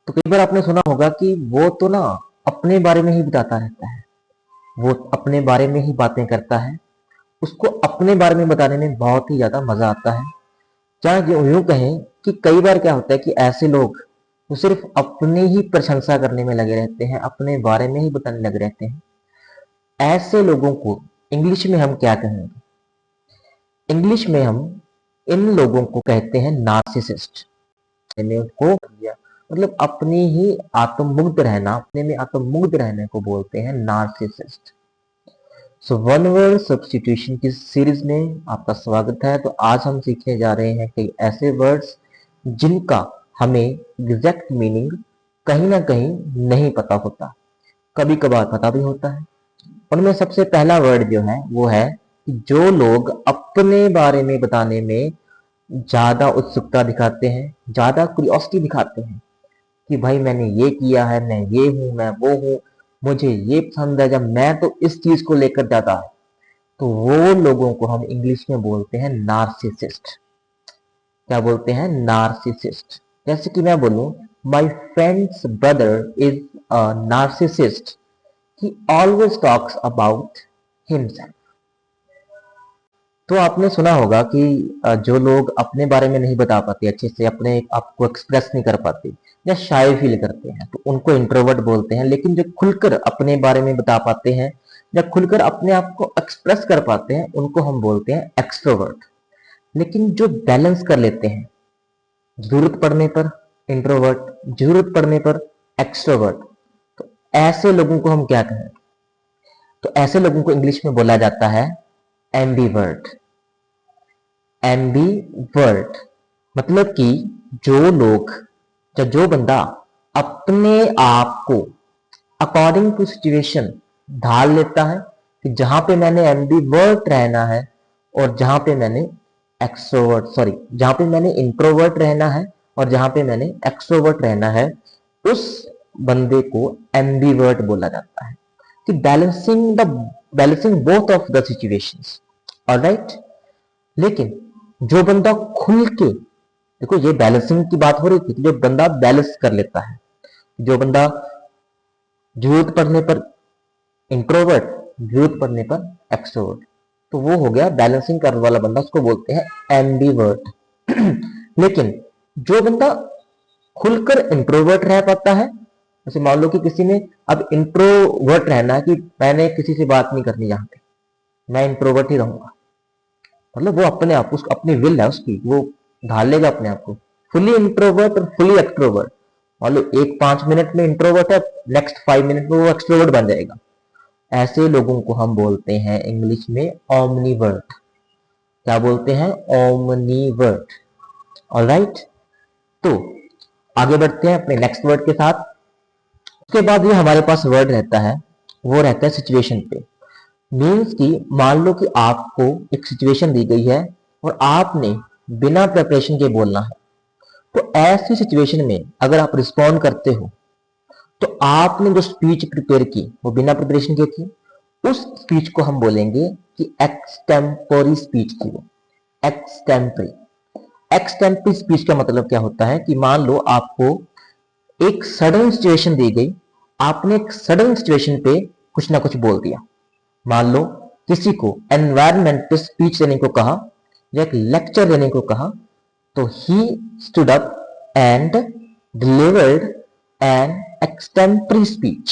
तो कई बार आपने सुना होगा कि वो तो ना अपने बारे में ही बताता रहता है, वो अपने बारे में ही बातें करता है, उसको अपने बारे में बताने में बहुत ही ज्यादा मजा आता है। क्या यूं कहें कि कई बार क्या होता है कि ऐसे लोग वो सिर्फ अपनी ही प्रशंसा करने में लगे रहते हैं, अपने बारे में ही बताने लगे रहते हैं। ऐसे लोगों को इंग्लिश में हम क्या कहेंगे? इंग्लिश में हम इन लोगों को कहते हैं नार्सिसिस्ट। मैंने उसको किया मतलब अपनी ही आत्ममुग्ध रहना, अपने में आत्ममुग्ध रहने को बोलते हैं narcissist. So one word substitution की सीरीज में आपका स्वागत है। तो आज हम सीखने जा रहे हैं कई ऐसे वर्ड्स जिनका हमें एग्जैक्ट मीनिंग कहीं ना कहीं नहीं पता होता, कभी कभार पता भी होता है। उनमें सबसे पहला वर्ड जो है वो है कि जो लोग अपने बारे में बताने में ज्यादा उत्सुकता दिखाते हैं, ज्यादा क्यूरियोसिटी दिखाते हैं कि भाई मैंने ये किया है, मैं ये हूं, मैं वो हूं, मुझे ये पसंद है, जब मैं तो इस चीज को लेकर जाता है, तो वो लोगों को हम इंग्लिश में बोलते हैं नार्सिसिस्ट। क्या बोलते हैं? नार्सिसिस्ट। जैसे कि मैं बोलूं, my friends brother is a narcissist, he always talks about himself. तो आपने सुना होगा कि जो लोग अपने बारे में नहीं बता पाते अच्छे से, अपने आप को एक्सप्रेस नहीं कर पाते या शाय फील करते हैं, तो उनको इंट्रोवर्ट बोलते हैं। लेकिन जो खुलकर अपने बारे में बता पाते हैं या खुलकर अपने आप को एक्सप्रेस कर पाते हैं, उनको हम बोलते हैं एक्सट्रोवर्ट। लेकिन जो बैलेंस कर लेते हैं, जरूरत पड़ने पर इंट्रोवर्ट, जरूरत पड़ने पर एक्सट्रोवर्ट, तो ऐसे लोगों को हम क्या कहें? तो ऐसे लोगों को इंग्लिश में बोला जाता है एम्बीवर्ट। एम्बीवर्ट मतलब कि जो लोग या जो बंदा अपने आप को अकॉर्डिंग टू सिचुएशन ढाल लेता है कि जहां पे मैंने एम्बीवर्ट रहना है और जहां पे मैंने जहां पे मैंने इंट्रोवर्ट रहना है और जहां पे मैंने एक्सट्रोवर्ट रहना है, उस बंदे को एम्बीवर्ट बोला जाता है। कि balancing both of the situations. Alright. लेकिन जो बंदा खुल के, देखो ये बैलेंसिंग की बात हो रही थी कि जो बंदा बैलेंस कर लेता है, जो बंदा जरूरत पड़ने पर इंट्रोवर्ट, जरूरत पड़ने पर एक्सट्रोवर्ट, तो वो हो गया बैलेंसिंग करने वाला बंदा, उसको बोलते हैं एम्बीवर्ट। लेकिन जो बंदा खुलकर इंट्रोवर्ट रह पाता है, जैसे मान लो कि किसी ने अब इंट्रोवर्ट रहना है कि मैंने किसी से बात नहीं करनी, यहाँ पे मैं इंट्रोवर्ट ही रहूंगा, मतलब वो अपने आप, उसको अपनी विल है उसकी, वो ढाल लेगा अपने आप को फुली इंट्रोवर्ट और फुली एक्सट्रोवर्ट। मान लो एक 5 मिनट में इंट्रोवर्ट है, नेक्स्ट 5 मिनट में वो एक्सट्रोवर्ट बन जाएगा। ऐसे लोगों को हम बोलते हैं इंग्लिश में ओमनीवर्ट। क्या बोलते हैं? ओमनीवर्ट। ऑलराइट। तो आगे बढ़ते हैं अपने नेक्स्ट वर्ड के साथ। उसके बाद ये हमारे पास वर्ड रहता है, वो रहता है सिचुएशन पे। मीन्स कि मान लो कि आपको एक सिचुएशन दी गई है और आपने बिना प्रिपरेशन के बोलना है, तो ऐसी सिचुएशन में अगर आप रिस्पॉन्ड करते हो, तो आपने जो स्पीच प्रिपेयर की वो बिना प्रिपरेशन के की, उस स्पीच को हम बोलेंगे कि एक्सटेम्पोरी स्पीच की। वो एक्सटेम्परी। एक्सटेम्परी स्पीच का मतलब क्या होता है कि मान लो आपको एक सडन सिचुएशन दी गई, आपने एक सडन सिचुएशन पे कुछ ना कुछ बोल दिया। मान लो किसी को एनवायरनमेंट पे स्पीच देने को कहा या एक लेक्चर देने को कहा, तो he stood up and delivered an extempore speech.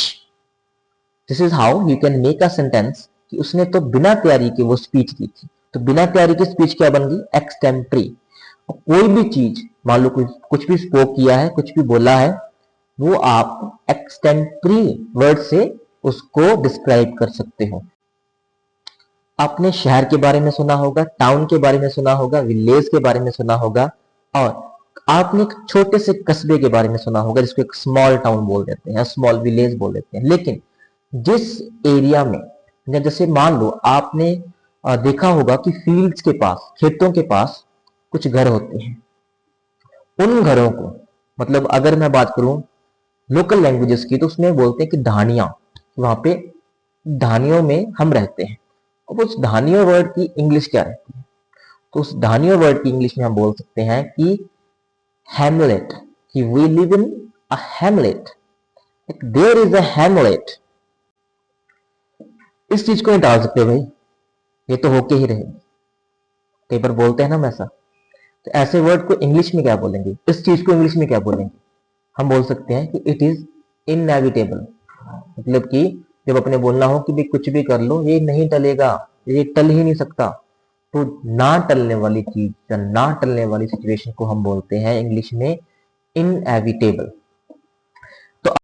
This is how you can make a sentence कि उसने तो बिना तैयारी के वो स्पीच दी थी। तो बिना तैयारी की स्पीच क्या बन गई? एक्सटेम्परी। कोई भी चीज, मान लो कुछ भी स्पोक किया है, कुछ भी बोला है, वो आप एक्सटेम्परी वर्ड से उसको डिस्क्राइब कर सकते हो। आपने शहर के बारे में सुना होगा, टाउन के बारे में सुना होगा, विलेज के बारे में सुना होगा, और आपने एक छोटे से कस्बे के बारे में सुना होगा जिसको एक स्मॉल टाउन बोल देते हैं, स्मॉल विलेज बोल देते हैं। लेकिन जिस एरिया में, जैसे मान लो आपने देखा होगा कि फील्ड्स के पास, खेतों के पास कुछ घर होते हैं, उन घरों को, मतलब अगर मैं बात करूं लोकल लैंग्वेजेस की, तो उसमें बोलते हैं कि ढानिया। वहां पे ढानियों में हम रहते हैं। अब उस ढानियों वर्ड की इंग्लिश क्या रहती है? तो उस ढानियों वर्ड की इंग्लिश में हम बोल सकते हैं कि हैमलेट, कि we live in a hamlet, there is a hamlet, इस चीज को नहीं डाल सकते भाई, ये तो होके ही रहेगी। कई बार बोलते हैं ना हम ऐसा, तो ऐसे वर्ड को इंग्लिश में क्या बोलेंगे, इस चीज को इंग्लिश में क्या बोलेंगे? हम बोल सकते हैं कि इट इज इनएविटेबल, मतलब कि जब अपने बोलना हो कि भाई कुछ भी कर लो ये नहीं टलेगा, ये टल ही नहीं सकता, तो ना टलने वाली चीज या ना टलने वाली सिचुएशन को हम बोलते हैं इंग्लिश में इनएविटेबल।